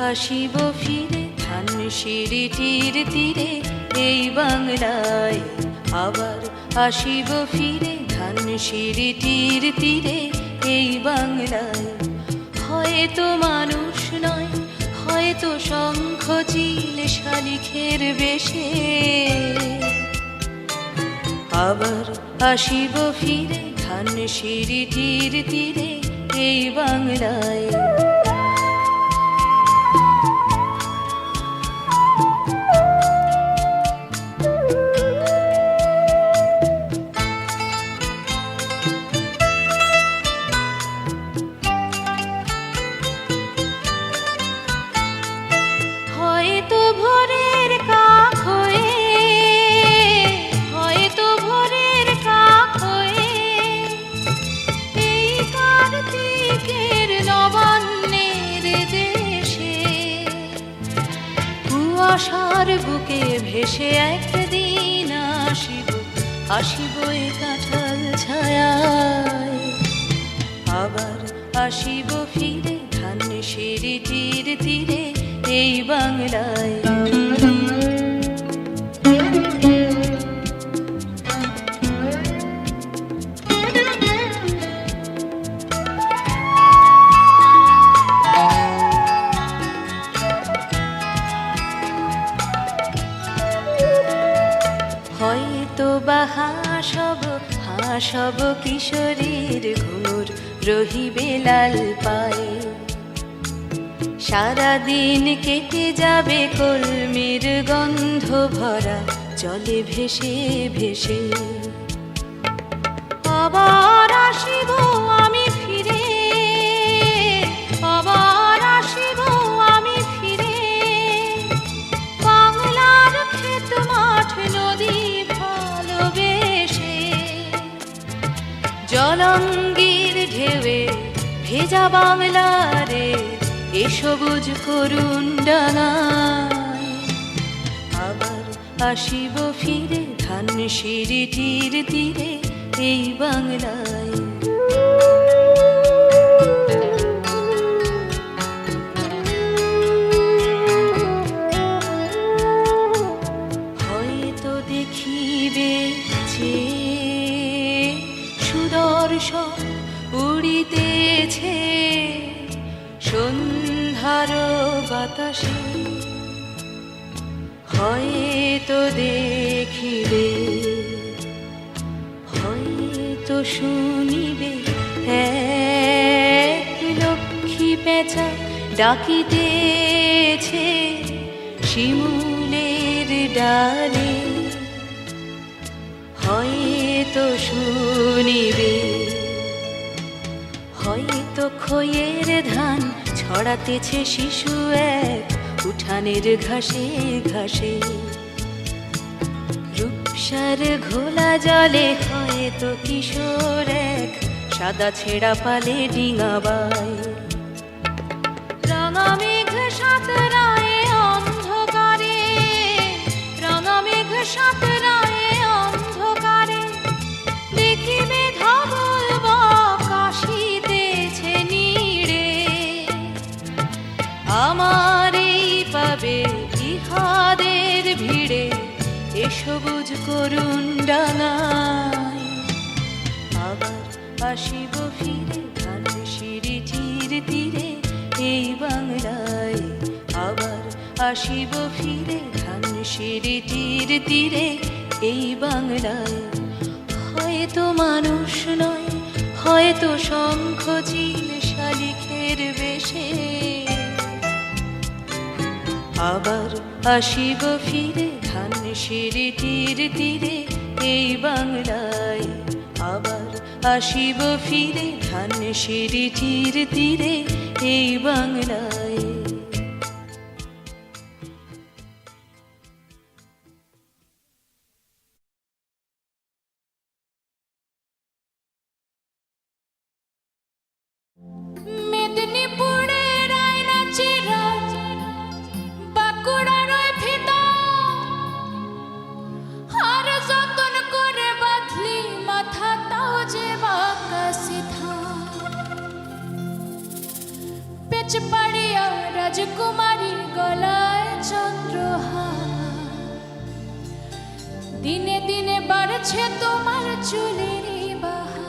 আসিব ফিরে ধানসিঁড়িটির তীরে এই বাংলায়, আবার আসিব ফিরে ধানসিঁড়িটির তীরে এই বাংলায়। হয়তো মানুষ নয়, হয়তো শঙ্খ চিল শালিখের বেশে, আবার আসিব ফিরে ধানসিঁড়িটির তীরে এই বাংলায়। হয়তো ভোরের কাক হয়ে, হয়তো ভোরের কাক হয়ে এই কার্তিকের নবান্নের দেশে কুয়াশার বুকে ভেসে একদিন আসিব, আসিব এ কাঁঠাল ছায়ায়, আবার আসিব ফিরে ধানসিঁড়িটির তীরে এই বাংলায়। হয়তো বা হাসব কিশোরীর ঘুমুর রহিবে লাল পায়ে, সারাদিন কেটে যাবে কলমির গন্ধ ভরা জলে ভেসে ভেসে। আবার আসিব আমি ফিরে, আবার আসিব আমি ফিরে বাংলার ক্ষেত মাঠ নদী ভালোবেসে। জলঙ্গির ঢেউয়ে ভেজা বাংলারে এ সবুজ করুণ ডাঙায়, আবার আসিব ফিরে ধানসিঁড়িটির তীরে এই বাংলায়। হয়তো দেখিবে যে সুদর্শন উড়িতেছে সন্ধ্যার বাতাসে, হয়তো দেখিবে, হয়তো শুনিবে এক লক্ষ্মী পেঁচা ডাকিতেছে শিমুলের ডালে, হয়তো শুনিবে, হয়তো খইয়ের ধান ছড়াতেছে শিশু এক উঠানের ঘাসে ঘাসে, রূপসার ঘোলা জলে হয়তো কিশোর এক সাদা ছেঁড়া পালে ডিঙাবায়। রাঙা মেঘ সাঁতরায় অন্ধকারে, রাঙা মেঘ সাঁতরায় অন্ধকারে দেখিবে ধবল বক আসিতেছে নীড়ে, আমার এই পাবে ইহাদের ভিড়ে এ সবুজ করুণ ডাঙায়, আবার আসিব ফিরে ধানসিঁড়িটির তীরে এই বাংলায়, আবার আসিব ফিরে ধানসিঁড়িটির তীরে এই বাংলায়। হয়তো মানুষ নয়, হয়তো শঙ্খ চিল শালিখের বেশে, আবার আসিব ফিরে ধানসিঁড়িটির তীরে এই বাংলায়, আবার আসিব ফিরে ধানসিঁড়িটির তীরে এই বাংলায়। মেদিনীপুরের আয়না চিরা বাঁকুড়ার ভিতর, আর যতন করে বাঁধলি মাথা তাও যে বাঁকা সিধা। তেজ পাড়িয়া রাজকুমারী গলায় চন্দ্রহার। দিনে দিনে বাড়ছে তোমার চুলের বাহার।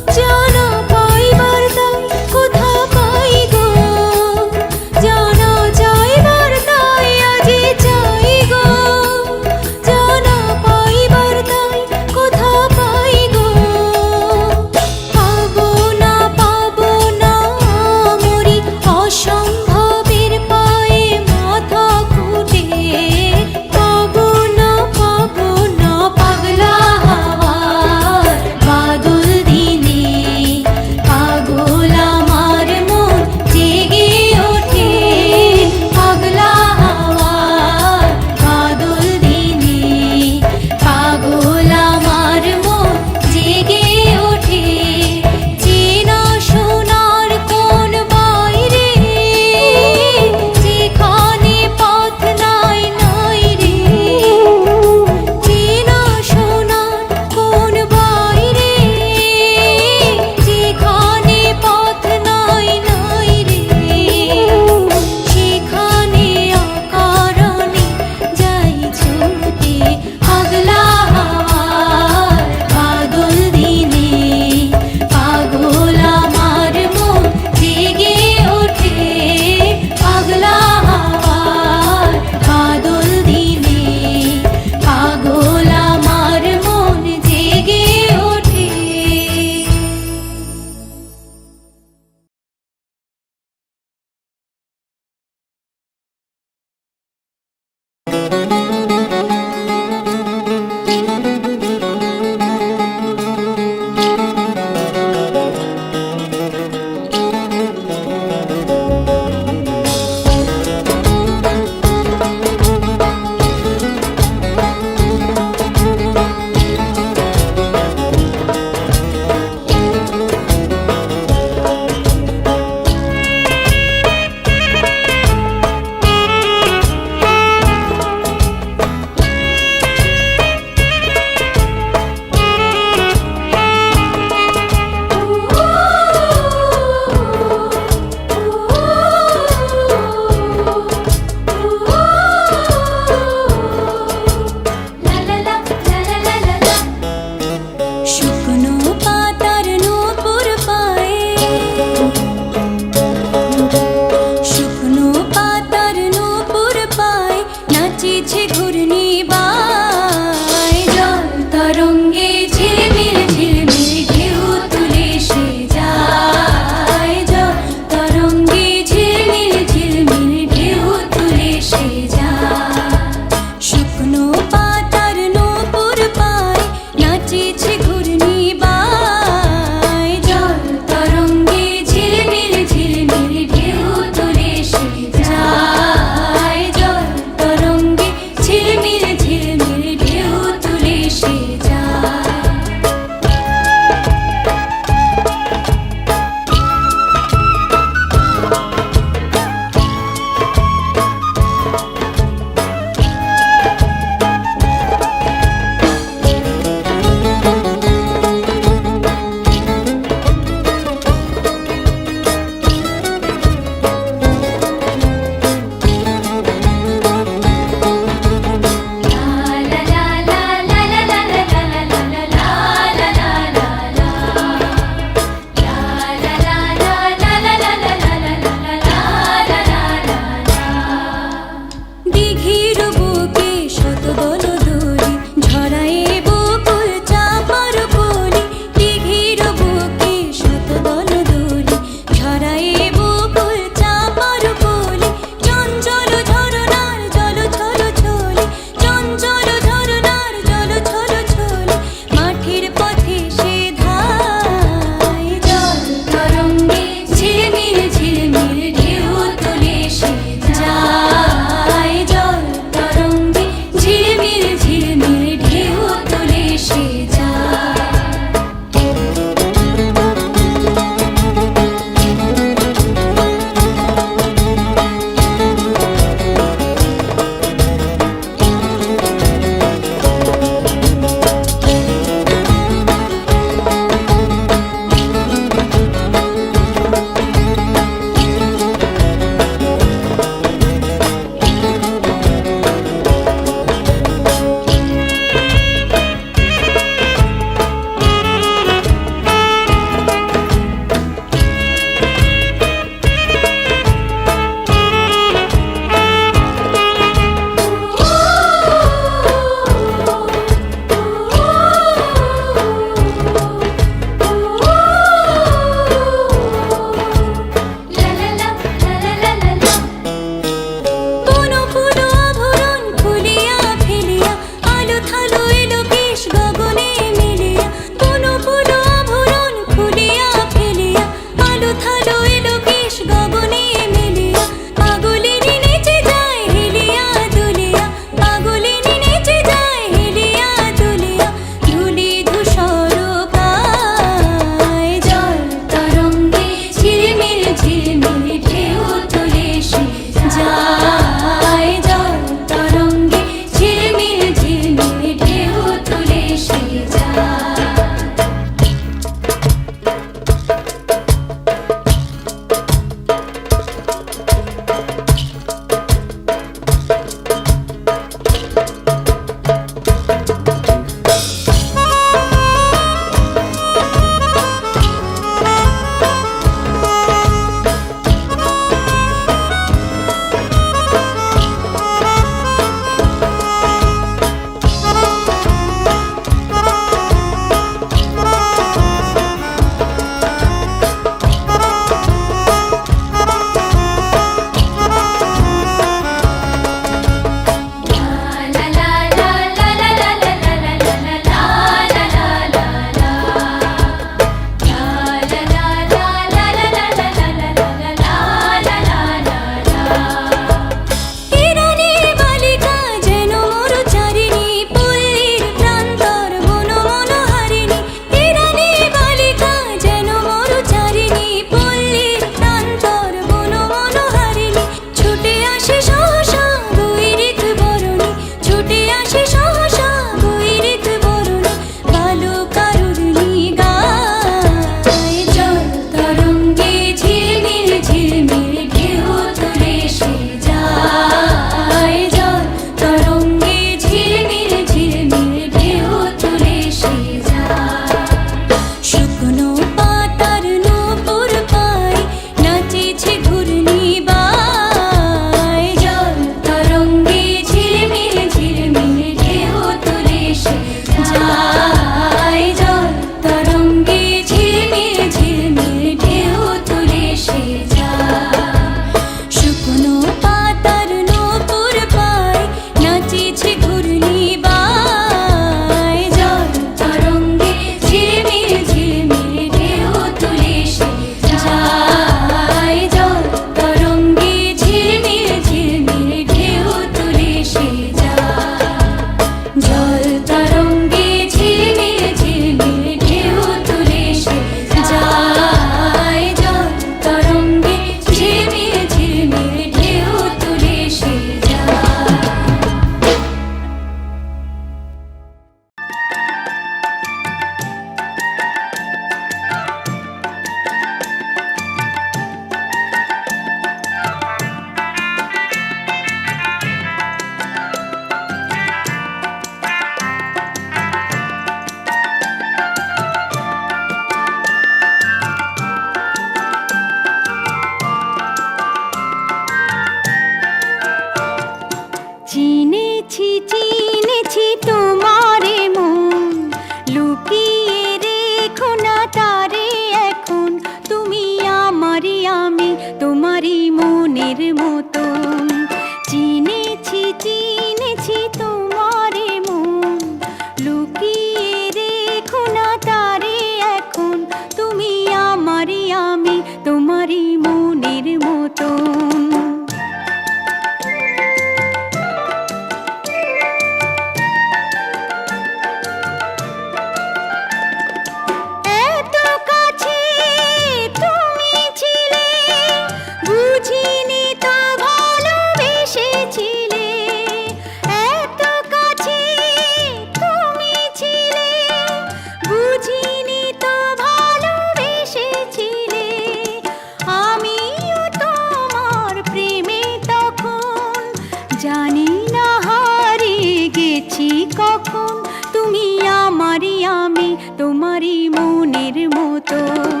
আমি তোমারই মনের মতন।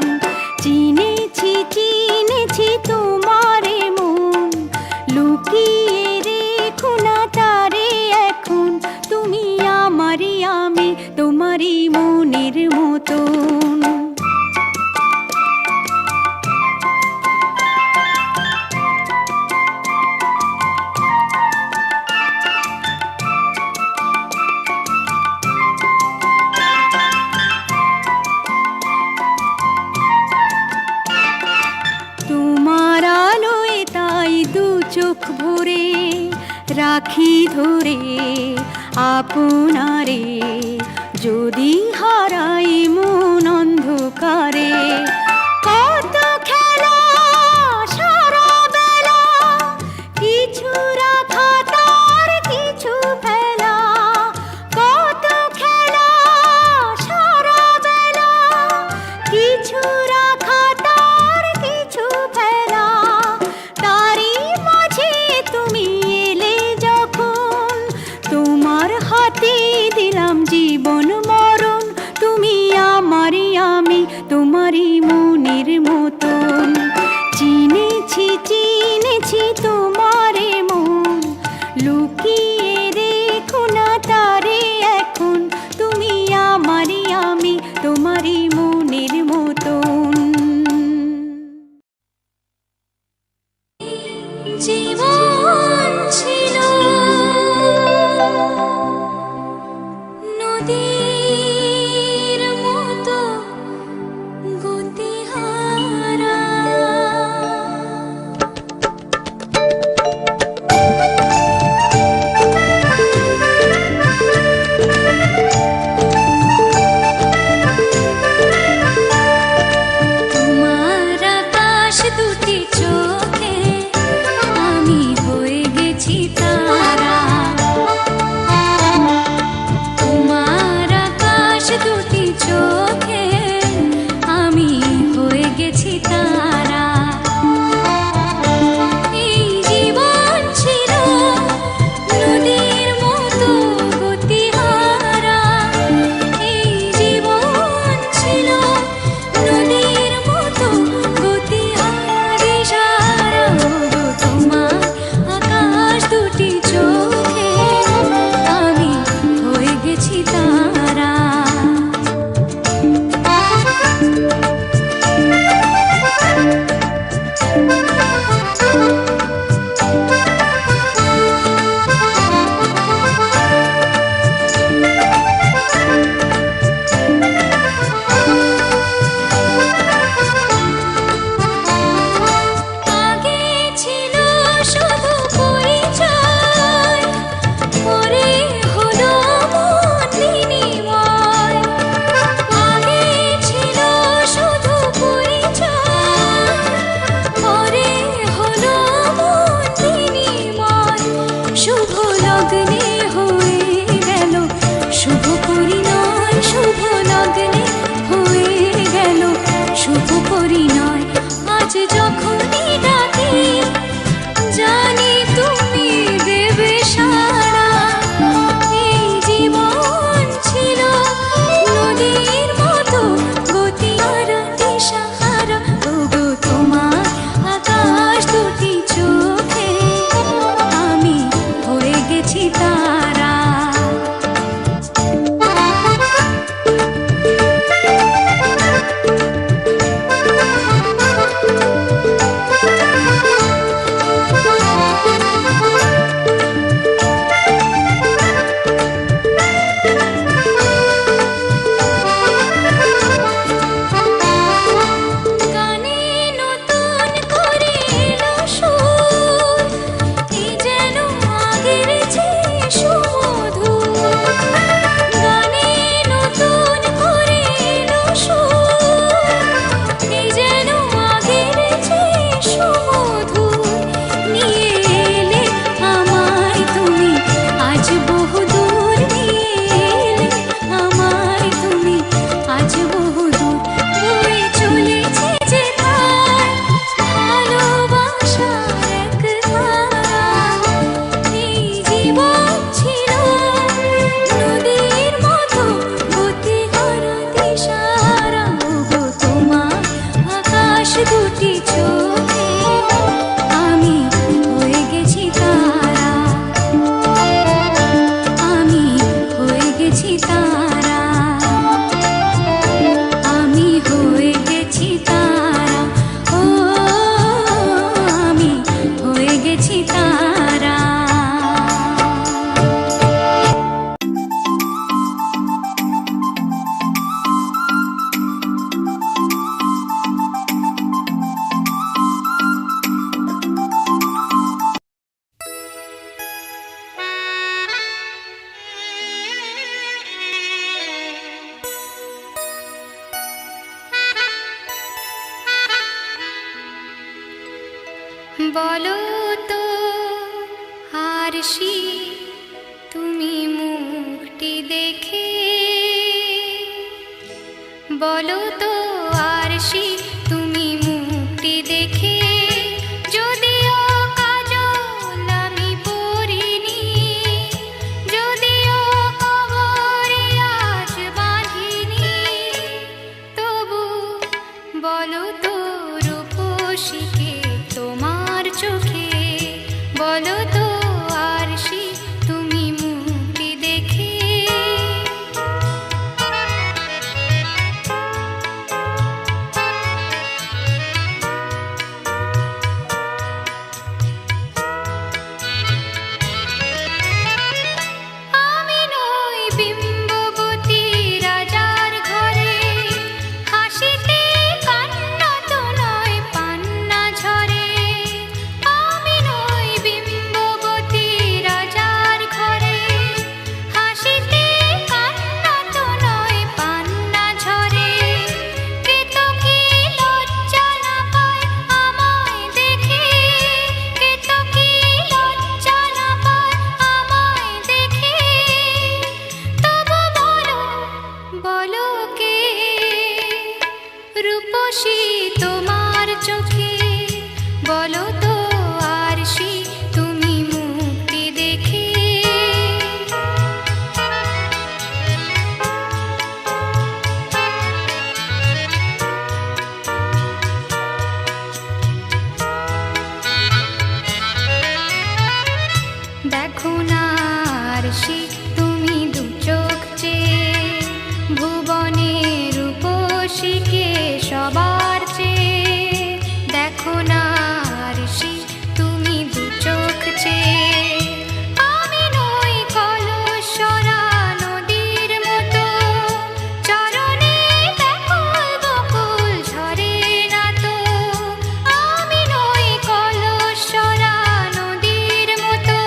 চিনেছি চিনেছি তোমারে মন, লুকিয়ে রেখো না তারে এখন, তুমি আমারই আমি তোমারই মনের মতন। তোমার আলোয় তাই দু চোখ ভরে রাখি ধরে আপনারে, যদি হারাই মন অন্ধকারে। কত খেলা সারা বেলা, কিছু রাখা তার কিছু ফেলা। কত খেলা সারা বেলা, কিছু রাখা তার কিছু ফেলা। তারই মাঝে তুমি এলে যখন, তোমার হাতে দিলাম জীবন মরণ, তুমি আমারই আমি তোমারই মনের মতন। চিনেছি চিনেছি তোমারে মন, লুকিয়ে রেখো না তারে এখন, তুমি আমারই আমি তোমারই মনের মতন। জীবন ছিল নদীর মতো গতিহারা, তোমার আকাশ দুটি চোখে আমি হয়ে গেছি তারা। তোমার আকাশ দুটি চোখে আমি হয়ে গেছি তারা। এই জীবন ছিল নদীর মতো গতিহারা, এই জীবন ছিল নদীর মতো গতিহারা। সারা তোমার আকাশ দুটি চোখে আমি হয়ে গেছি তারা। আগে ছিল শুধু পরিচয়, পরে হলো মন বিনিময়। আগে ছিল শুধু পরিচয়, পরে হলো মন বিনিময়। শুভ লগ্নে হয়ে গেল শুভ পরিণয়, শুভ লগ্নে হয়ে গেল শুভ পরিণয়। আজ যখনই ডাকি জানি তুমি দেবে সাড়া। এই জীবন ছিল নদীর মতো গতিহারা, দিশাহারা। ওগো তোমার আকাশ দুটি চোখে আমি হয়ে গেছি তারা। বলো তো আরশি তুমি মুখটি দেখে, বলো তো আরশি তুমি মুখটি দেখে, যদিও কাজল আমি পরিনি, যদিও কবরে আজ বাঁধিনি, তবু বলো তো রূপসীকে তোমার চোখে, বলো তো আরশি তুমি মুখটি দেখে। আমি নই বিম্ববতী রাজার ঘরে, হাসিতে কান্না তো নয় পান্না ঝরে। আমি নই বিম্ববতী রাজার ঘরে, হাসিতে কান্না তো নয় পান্না ঝরে। কেতকী লজ্জা না পায় আমায় দেখে, কেতকী লজ্জা না পায় আমায় দেখে, তবু বলো, বলো কে রূপসী তোমার চোখে, বলো তো আরশি তুমি মুক্তি দেখে। দেখো না আরশি তুমি দু চোখ চেয়ে, ভুবনের রূপসীকে সবার চেয়ে। দেখো না আরশি তুমি দু চোখ চেয়ে, আমি নই কলসরা নদীর মতো, চরণে ব্যাকুল বকুল ঝরে না তো। আমি নই কলসরা নদীর মতো,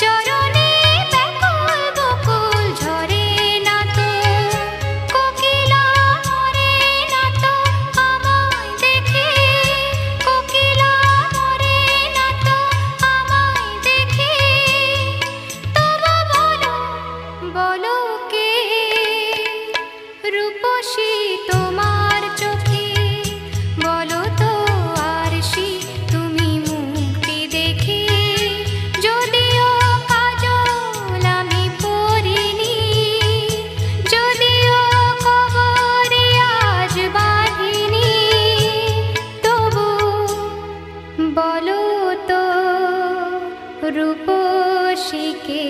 চরণে ব্যাকুল বকুল ঝরে না তো। কোকিলা মরে না তো আমায় দেখে, কোকিলা মরে না তো আমায় দেখে, তবু বলো, বলো কে রূপসী তোমার চোখে, বলো তো আরশি তুমি মুক্তি দেখে, যদিও কাজল আমি পরিনি, যদিও কবরে আজ বাঁধিনি, তবু বলো তো রূপসীকে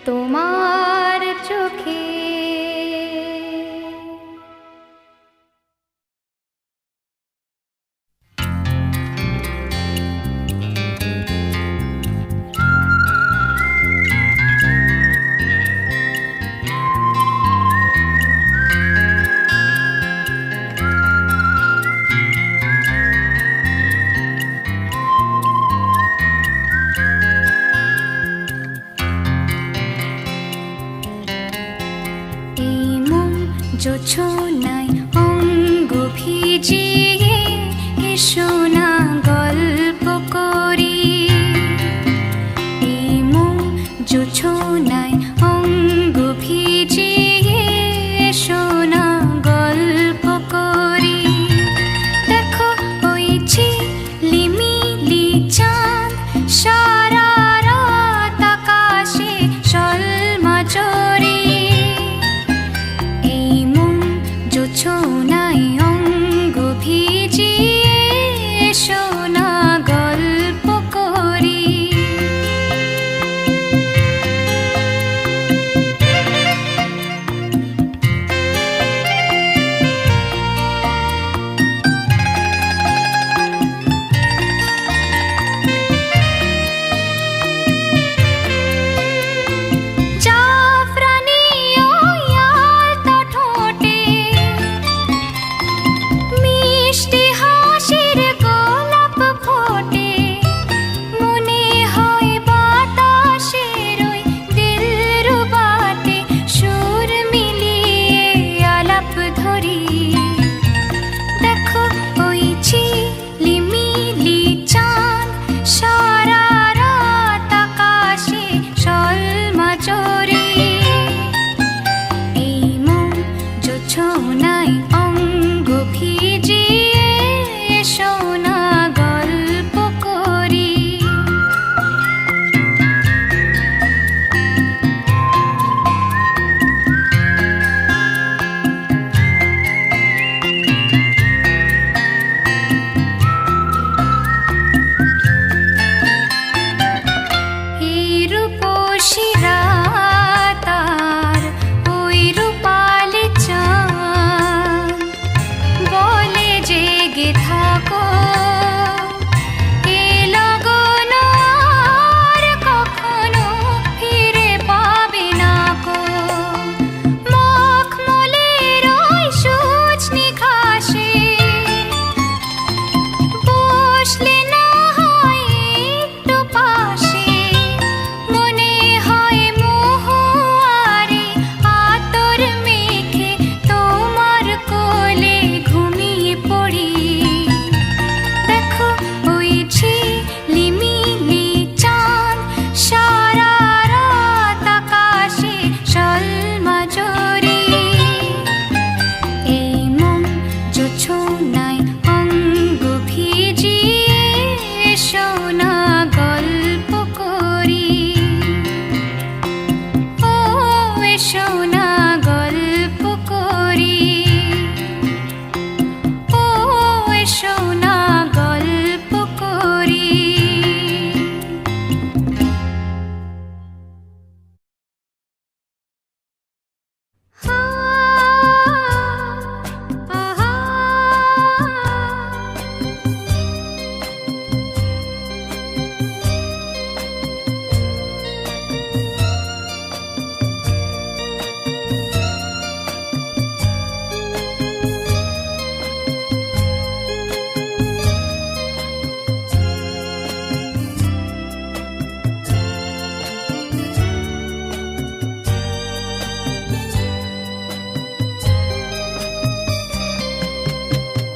তোমার চোখে। এই মন জোছনায় অঙ্গ ভিজিয়ে, এসো না গল্প করি। এই মন জোছনায় অঙ্গ ভিজিয়ে, এসো না গল্প করি। দেখো ওই ঝিলিমিলি চাঁদ সারা রাত আকাশে সলমাচরে। এই মন জোছনায় অঙ্গ ভিজিয়ে, জোছনায় অঙ্গ ভিজিয়ে এসো না গল্প করি। এই রূপসী রাত আর ওই রূপালি চাঁদ বলে জেগে থাকো, এ লগন আর কখনো ফিরে পাবে না কো। মখমলের ওই সজনি ঘাসে বসলে না হয় একটু পাশে, মনে হয় মহুয়ারে আতর মেখে তোমার কোলে ঘুমিয়ে পড়ি। দেখো ওই ঝিলিমিলি চাঁদ সারা রাত আকাশে সলমাজরি। এই মন জোছনায় অঙ্গ ভিজিয়ে এসো না গল্প করি। ও এসো না গল্প করি, ও এসো না গল্প করি।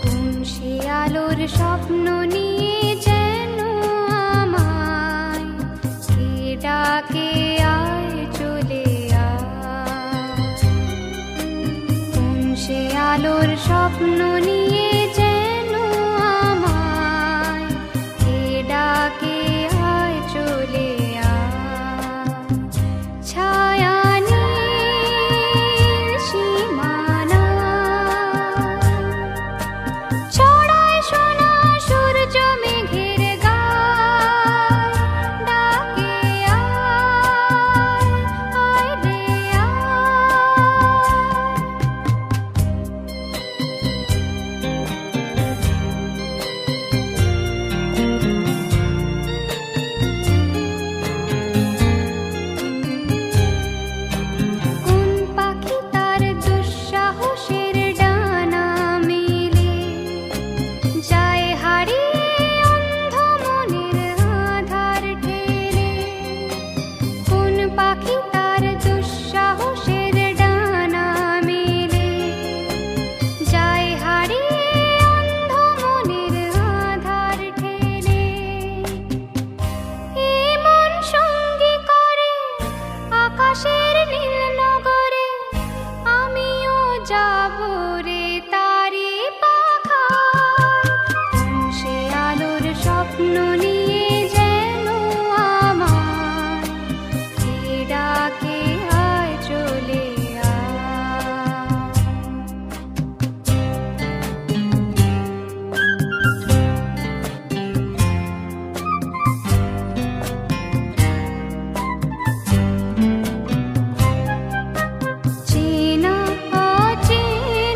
কোন সে আলোর স্বপ্ন নিয়ে যেন আমায় কে ডাকে আয় চলে আয়। কোন সে আলোর স্বপ্ন নিয়ে যেন আমায় কে ডাকে আয় চলে আয়। ছায়া নীল সীমানা ছড়ায় সোনা সূর্য মেঘের গায়, ডাকে আয়, আয় রে কোন পাখি তার দুঃসাহসের ডানা মেলে যায় হারিয়ে অন্ধ মনের আধার ঠেলে। কোন পাখি তার দুঃসাহসের ডানা মেলে যায় হারিয়ে অন্ধ মনের আধার ঠেলে। এমন সঙ্গী করে আকাশের নীল নগরে, আমিও যাব রে তারি পাখায়। কোন সে আলোর স্বপ্ন নিয়ে যেন আমায় কে ডাকে আয় চলে আয়। চেনা অচেনা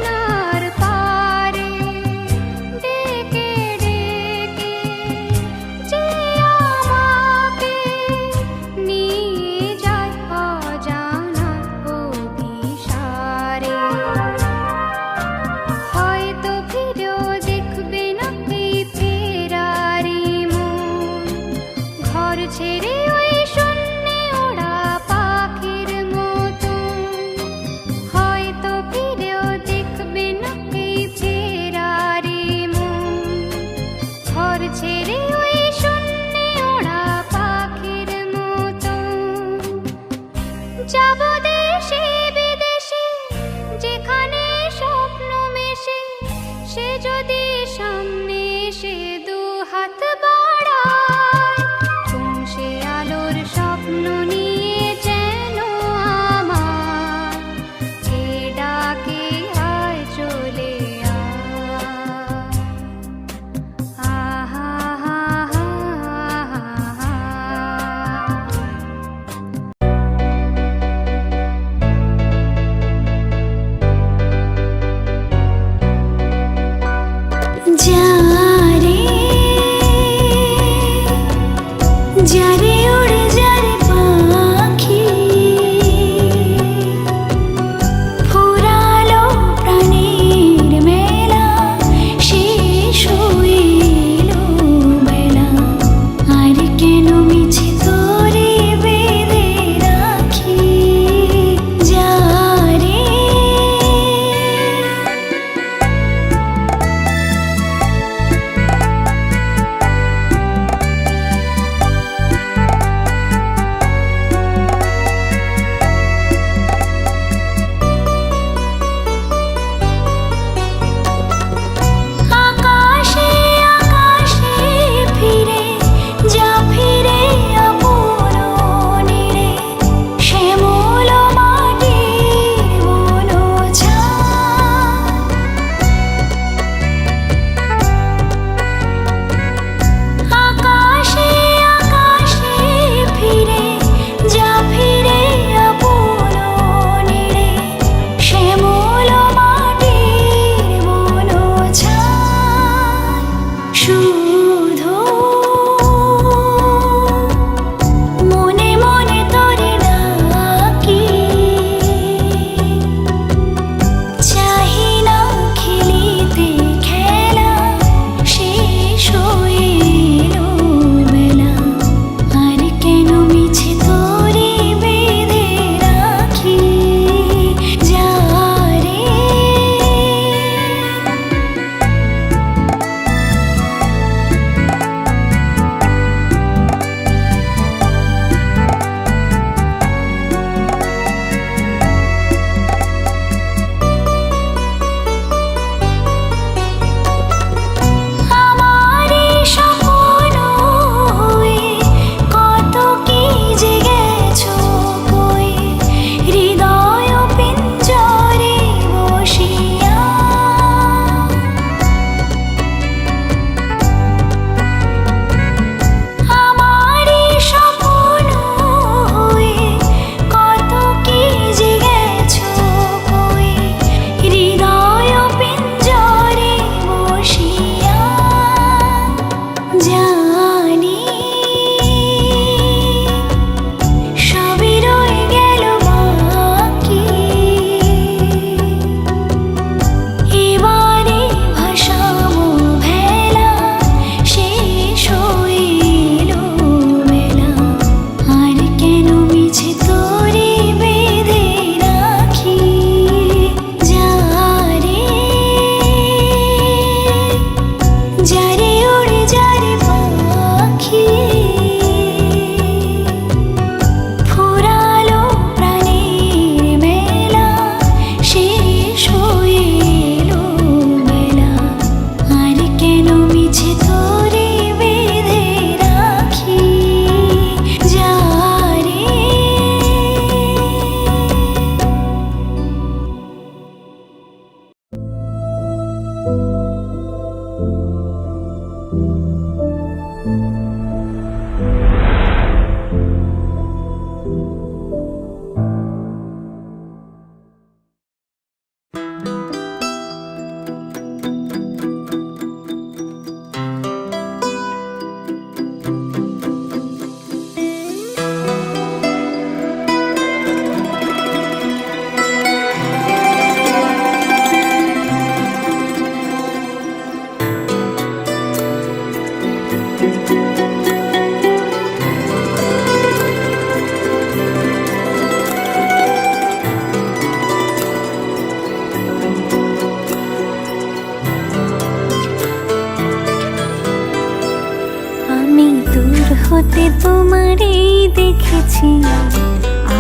দেখেছি,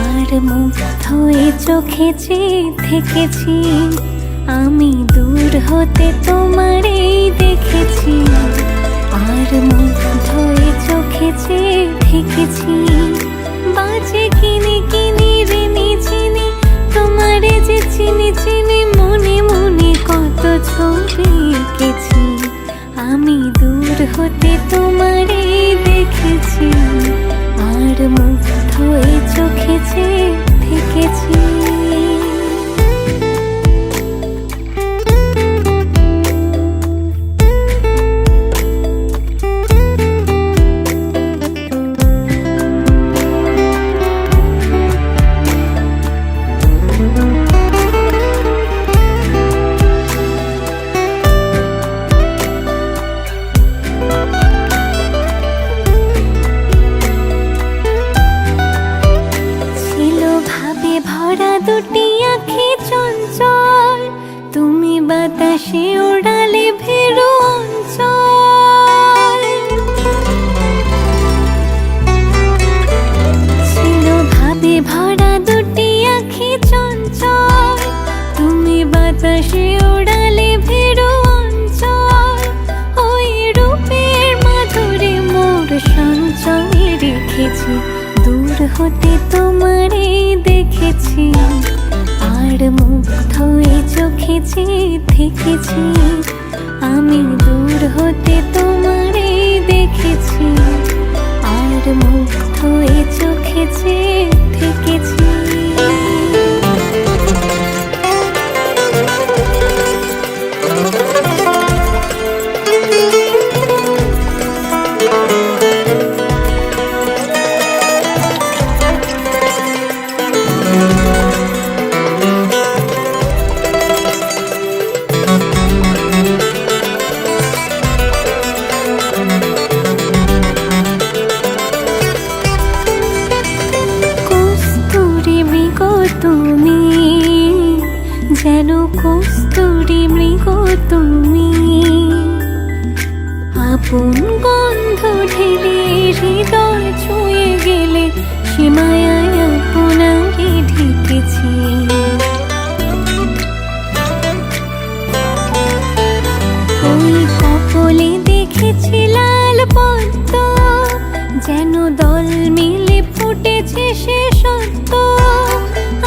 আর মুগ্ধ এ চোখে চেয়ে থেকেছি। আমি দূর হতে তোমারে দেখেছি, আর মুগ্ধ এ চোখে চেয়ে থেকেছি। বাজে কিনি কিনি ঋণী চিনি, তোমারে যে চিনি চিনি, মনে মনে কত ছবি এঁকেছি। আমি দূর হতে তোমারে দেখেছি, আর মুগ্ধ এ চোখে চেয়ে থেকেছি। ভরা দুটি আঁখি চঞ্চল, তুমি বাতাসে ওড়ালে ভেরু অঞ্চল। ছিল ভাবে ভরা দুটি আঁখি চঞ্চল, তুমি বাতাসে ওড়ালে ভেরু অঞ্চল। ওই রূপের মাধুরী মোর সঞ্চয়ে রেখেছি, দূর হতে তোমারে দেখেছি, আর মুগ্ধ এ চোখে চেয়ে থেকেছি। আমি দূর হতে তোমারে দেখেছি, আর মুগ্ধ এ চোখে চেয়ে থেকেছি। তুমি যেন কস্তুরী মৃগ, তুমি আপন গন্ধ ঢেলে হৃদয় ছুঁয়ে গেলে, সীমায় আপনারে ঢেকেছি। ওই কপলে দেখেছি লাল পদ্ম, যেন দল মিলে ফুটেছে সে সত্য।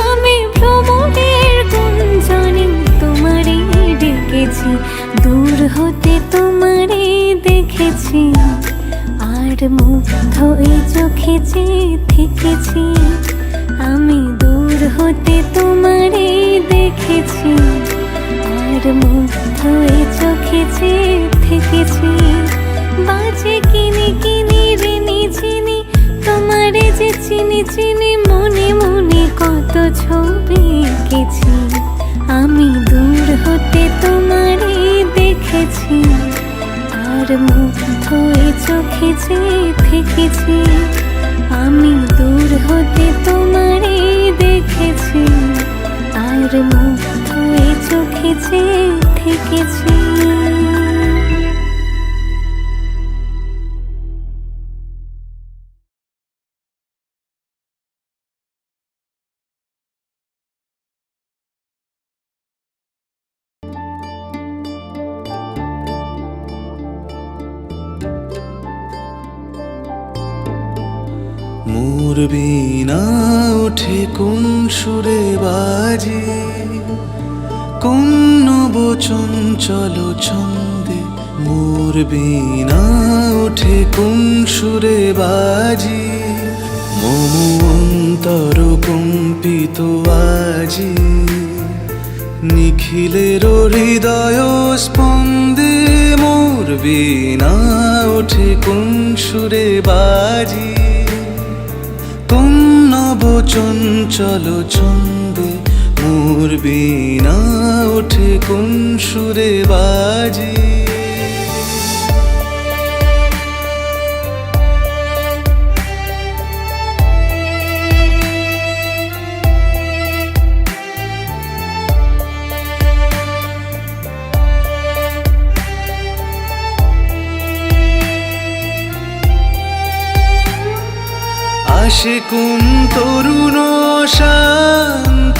আমি ভ্রমণের গুঞ্জনে তোমারে ডেকেছি, দূর হতে তোমারে দেখেছি, আর মুগ্ধ এ চোখে চেয়ে থেকেছি। আমি দূর হতে তোমারে দেখেছি, আর মুগ্ধ এ চোখে চেয়ে থেকেছি। বাজে কিনি কিনি ঋণী চিনি, তোমারে যে চিনি চিনি, মনে মনে কত ছবি এঁকেছি। আমি দূর হতে তোমারে দেখেছি, আর মুগ্ধ এ চোখে চেয়ে থেকেছি। আমি দূর হতে তোমারে দেখেছি, আর মুগ্ধ এ চোখে চেয়ে থেকেছি। মোর বীণা ওঠে কোন সুরে বাজে, কোন নব চঞ্চল ছন্দে। মোর বীণা ওঠে কোন সুরে বাজে, মম অন্তর কম্পিত আজি। নিখিলের হৃদয় স্পন্দে, মোর বীণা ওঠে কোন সুরে বাজে, কোন নব চঞ্চল ছন্দে। মোর বীণা ওঠে কোন সুরে বাজে। আসে কোন তরুণ শান্ত,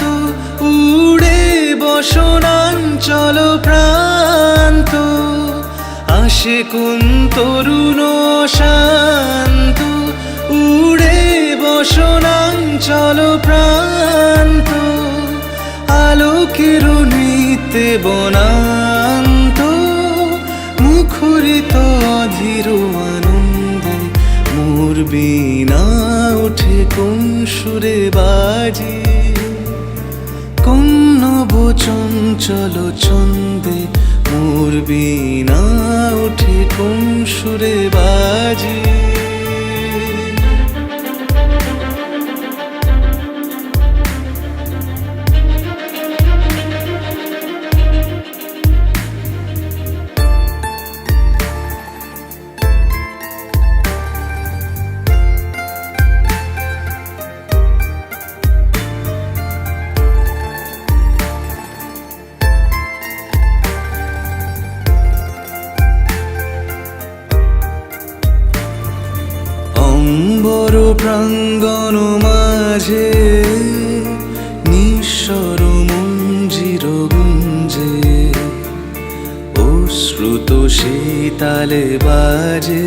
উড়ে বসনাঞ্চল প্রান্ত। আসে কোন তরুণ শান্ত, উড়ে বসনাঞ্চল প্রান্ত। আলোকের নৃত্যে বনান্ত, মুখরিত অধীর আনন্দে। মোর বীণা ওঠে কোন সুরে বাজে, কোন নব চঞ্চল ছন্দে। মোর বীণা ওঠে কোন সুরে বাজে। অম্বর প্রাঙ্গণ মাঝে নিঃস্বর মঞ্জির গুঞ্জে। অশ্রুত শীতালে বাজে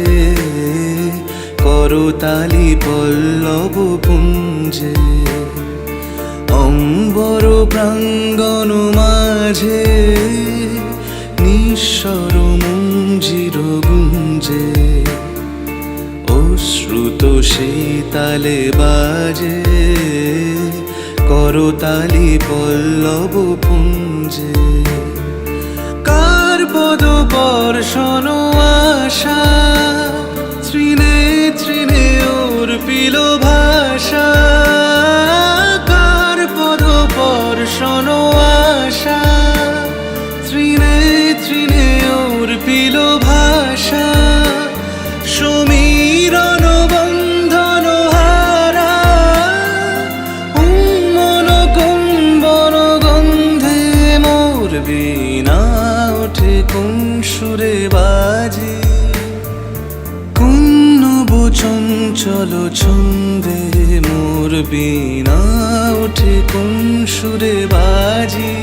করতালি পল্লব পুঞ্জে। অম্বর প্রাঙ্গণ মাঝে নিঃস্বর মঞ্জির গুঞ্জে। অশ্রুত শীতালে বাজে করতালি পল্লব পুঞ্জে। কার পদ বর্ষণ আশা, তৃণে তৃণে অর্পিল ভাষা। কার পদ বর্ষণ আশা, তৃণে তৃণে অর্পিল ভাষা। সমীরণ বন্ধন হারা, উন্মন কুম্বন গন্ধে। মোর বীণা ওঠে কোন সুরে বাজে, কোন নব চঞ্চল ছন্দে। মোর বীণা ওঠে কোন সুরে বাজে।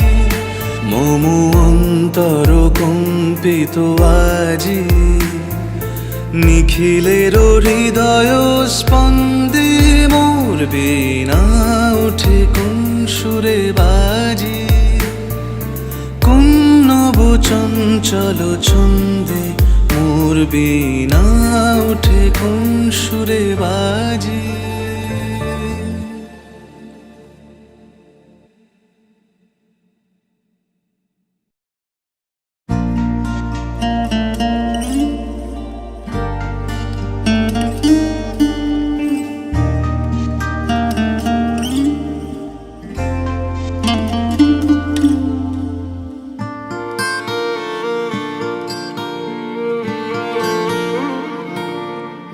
মম অন্তর কম্পিত আজি, নিখিলের হৃদয় স্পন্দে। মোর বীণা ওঠে কোন সুরে বাজে, কোন নব চঞ্চল ছন্দে। মোর বীণা ওঠে কোন সুরে বাজে।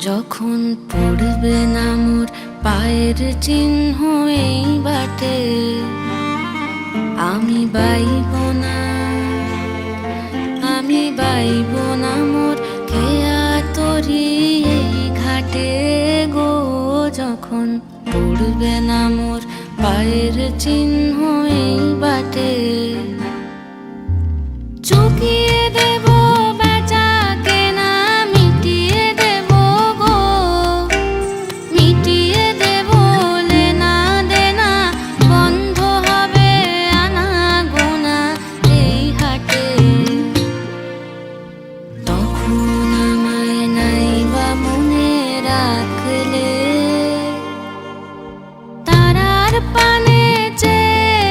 যখন পড়বে না মোর পায়ের চিহ্ন এই বাটে, আমি বাইব না, আমি বাইব না মোর খেয়া তরি এই ঘাটে গো। যখন পড়বে না মোর পায়ের চিহ্ন এই বাটে, চুকিয়ে দেব বেচা কেনা, মিটিয়ে দেব গো, মিটিয়ে দেব লেনা দেনা। বন্ধ হবে আনা গোনা এই হাটে। তখন আমায় নাইবা মনে রাখলে, তারার পানে চেয়ে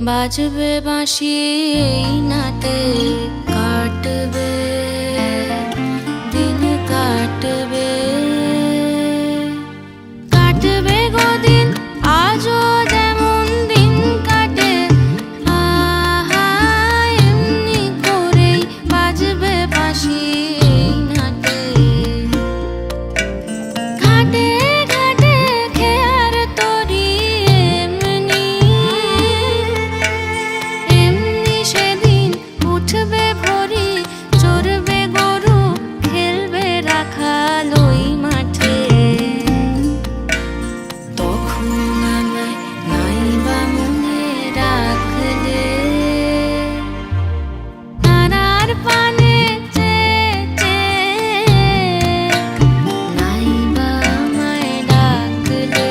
বাজবে বাঁশি এই নাতে কাটবে দিন কাটবে কাটবে গদিন আজও যেমন দিন কাটে আহা এমনি করেই বাজবে বাঁশি এই নাতে ঘাটে ঘাটে খেয়ার তরি এমনি এমনি সেদিন উঠবে ভরি চড়বে গরু খেলবে রাখাল ওই মাঠে তখন আমায় নাইবা মনে রাখলে তারার পানে নাইবা আমায় ডাকলে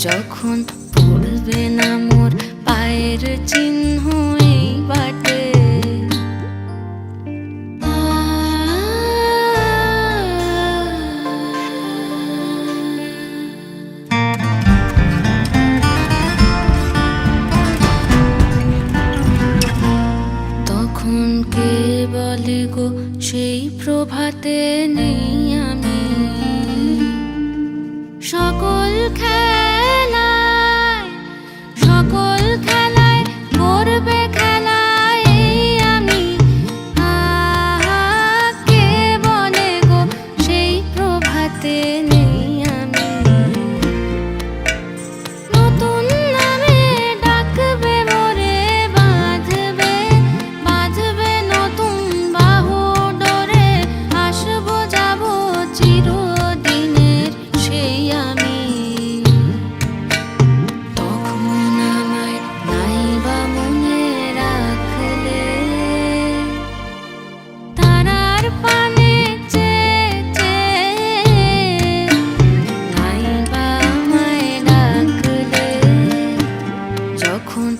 যখন পড়বে না মোর পায়ের চিহ্ন এই বাটে তখন কে বলে গো সেই প্রভাতে নেই আমি সকল খেলায় করবে খেলায় এই আমি আহা কে বলে গো সেই প্রভাতে নেই আমি নতুন নামে ডাকবে মোরে বাঁধবে নতুন বাহু ডোরে আসবো যাবো চিরদিনের সেই আমি তখন আমায় নাইবা মনে রাখলে তারার পানে নাইবা আমায় ডাকলে যখন